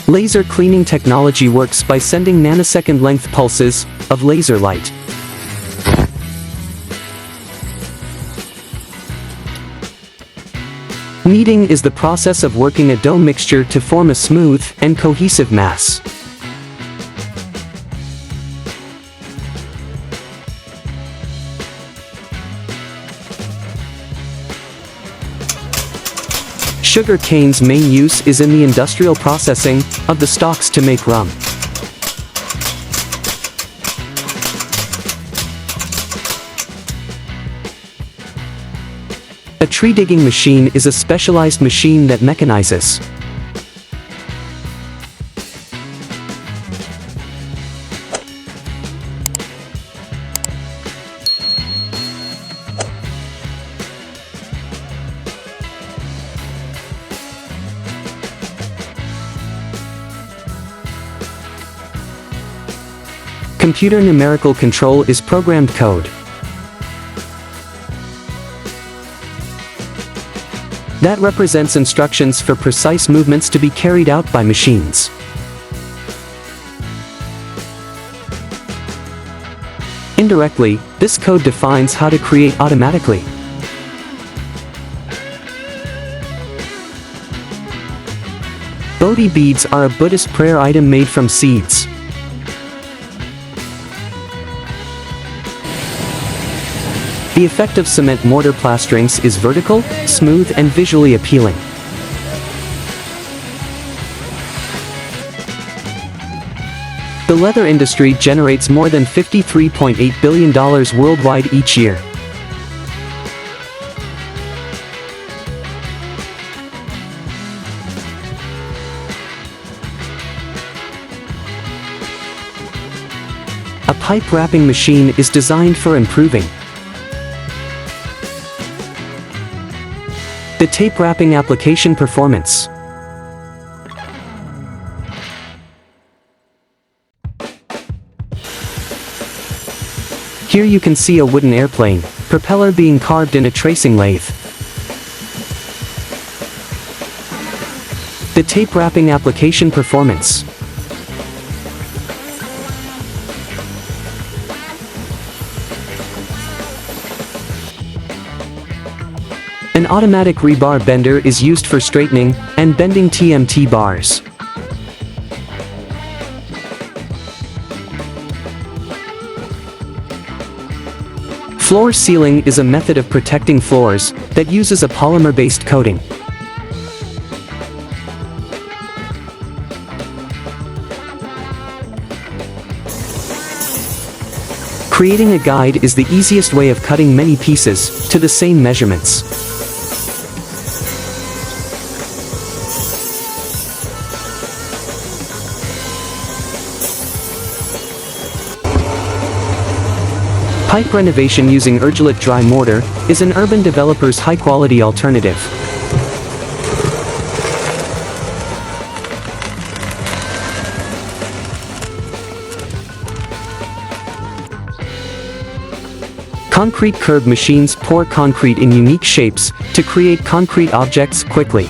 Laser cleaning technology works by sending nanosecond-length pulses of laser light. Kneading is the process of working a dough mixture to form a smooth and cohesive mass. Sugar cane's main use is in the industrial processing of the stalks to make rum. A tree digging machine is a specialized machine that mechanizes. Computer numerical control is programmed code that represents instructions for precise movements to be carried out by machines. Indirectly, this code defines how to create automatically. Bodhi beads are a Buddhist prayer item made from seeds. The effect of cement mortar plasterings is vertical, smooth and visually appealing. The leather industry generates more than $53.8 billion worldwide each year. A pipe wrapping machine is designed for improving the tape wrapping application performance. Here you can see a wooden airplane propeller being carved in a tracing lathe. The tape wrapping application performance. An automatic rebar bender is used for straightening and bending TMT bars. Floor sealing is a method of protecting floors that uses a polymer-based coating. Creating a guide is the easiest way of cutting many pieces to the same measurements. Pipe renovation using Urgelite dry mortar is an urban developer's high-quality alternative. Concrete curb machines pour concrete in unique shapes to create concrete objects quickly.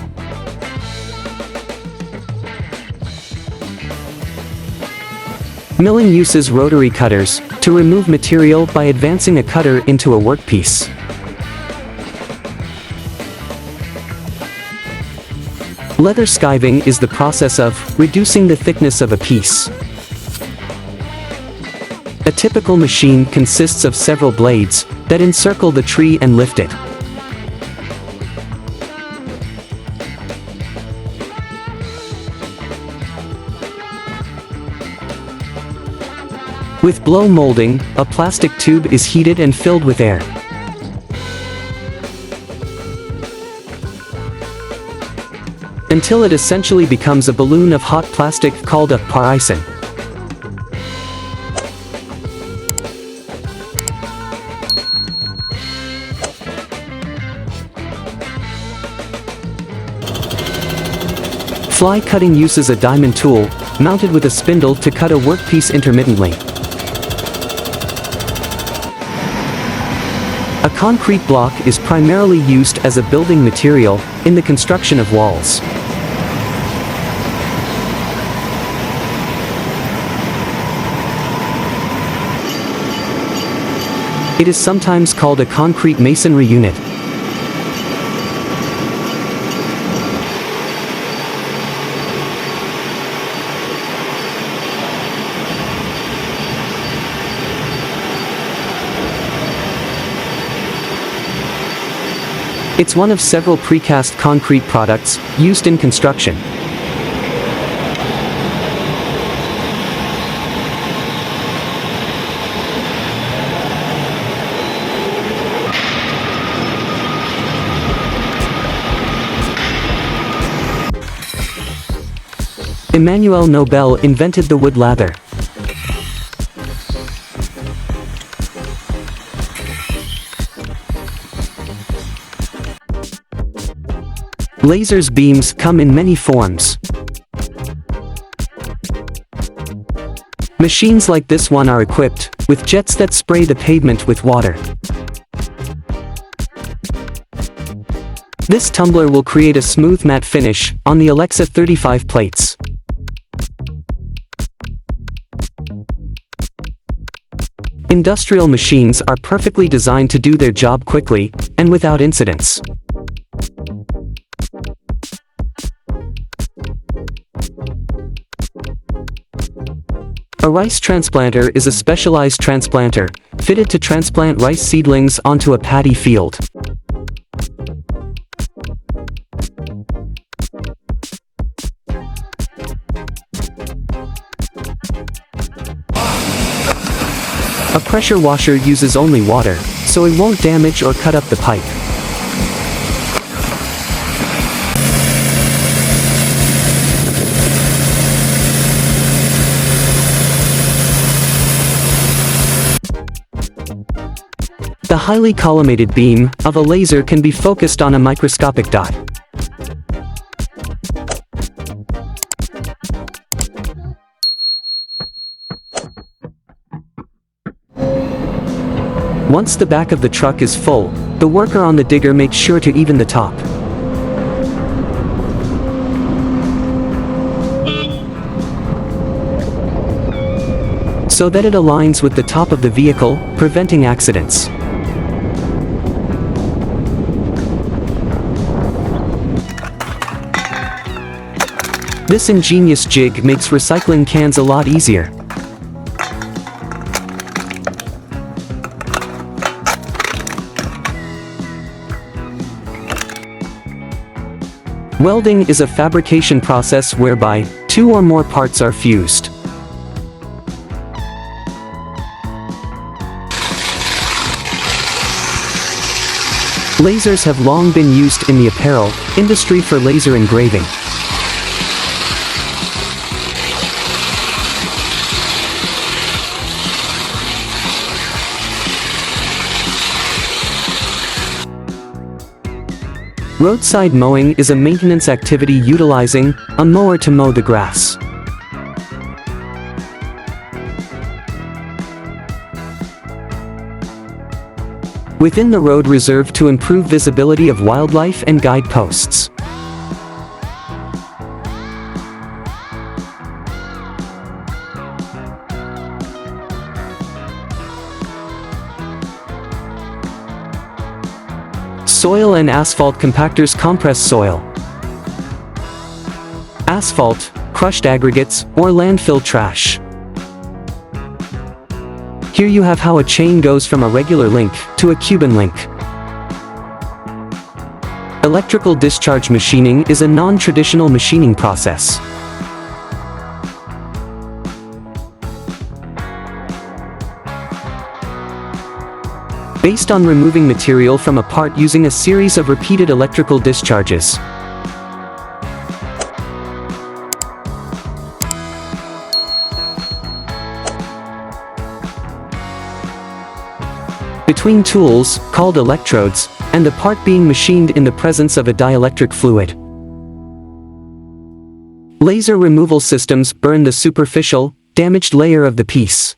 Milling uses rotary cutters to remove material by advancing a cutter into a workpiece. Leather skiving is the process of reducing the thickness of a piece. A typical machine consists of several blades that encircle the tree and lift it. With blow molding, a plastic tube is heated and filled with air. Until it essentially becomes a balloon of hot plastic called a parisen. Fly cutting uses a diamond tool mounted with a spindle to cut a workpiece intermittently. A concrete block is primarily used as a building material in the construction of walls. It is sometimes called a concrete masonry unit. It's one of several precast concrete products used in construction. Emmanuel Nobel invented the wood lather. Lasers beams come in many forms. Machines like this one are equipped with jets that spray the pavement with water. This tumbler will create a smooth matte finish on the Alexa 35 plates. Industrial machines are perfectly designed to do their job quickly and without incidents. A rice transplanter is a specialized transplanter, fitted to transplant rice seedlings onto a paddy field. A pressure washer uses only water, so it won't damage or cut up the pipe. The highly collimated beam of a laser can be focused on a microscopic dot. Once the back of the truck is full, the worker on the digger makes sure to even the top. So that it aligns with the top of the vehicle, preventing accidents. This ingenious jig makes recycling cans a lot easier. Welding is a fabrication process whereby two or more parts are fused. Lasers have long been used in the apparel industry for laser engraving. Roadside mowing is a maintenance activity utilizing a mower to mow the grass. Within the road reserve to improve visibility of wildlife and guideposts. Soil and asphalt compactors compress soil. Asphalt, crushed aggregates, or landfill trash. Here you have how a chain goes from a regular link to a Cuban link. Electrical discharge machining is a non-traditional machining process. Based on removing material from a part using a series of repeated electrical discharges. Between tools, called electrodes, and the part being machined in the presence of a dielectric fluid. Laser removal systems burn the superficial, damaged layer of the piece.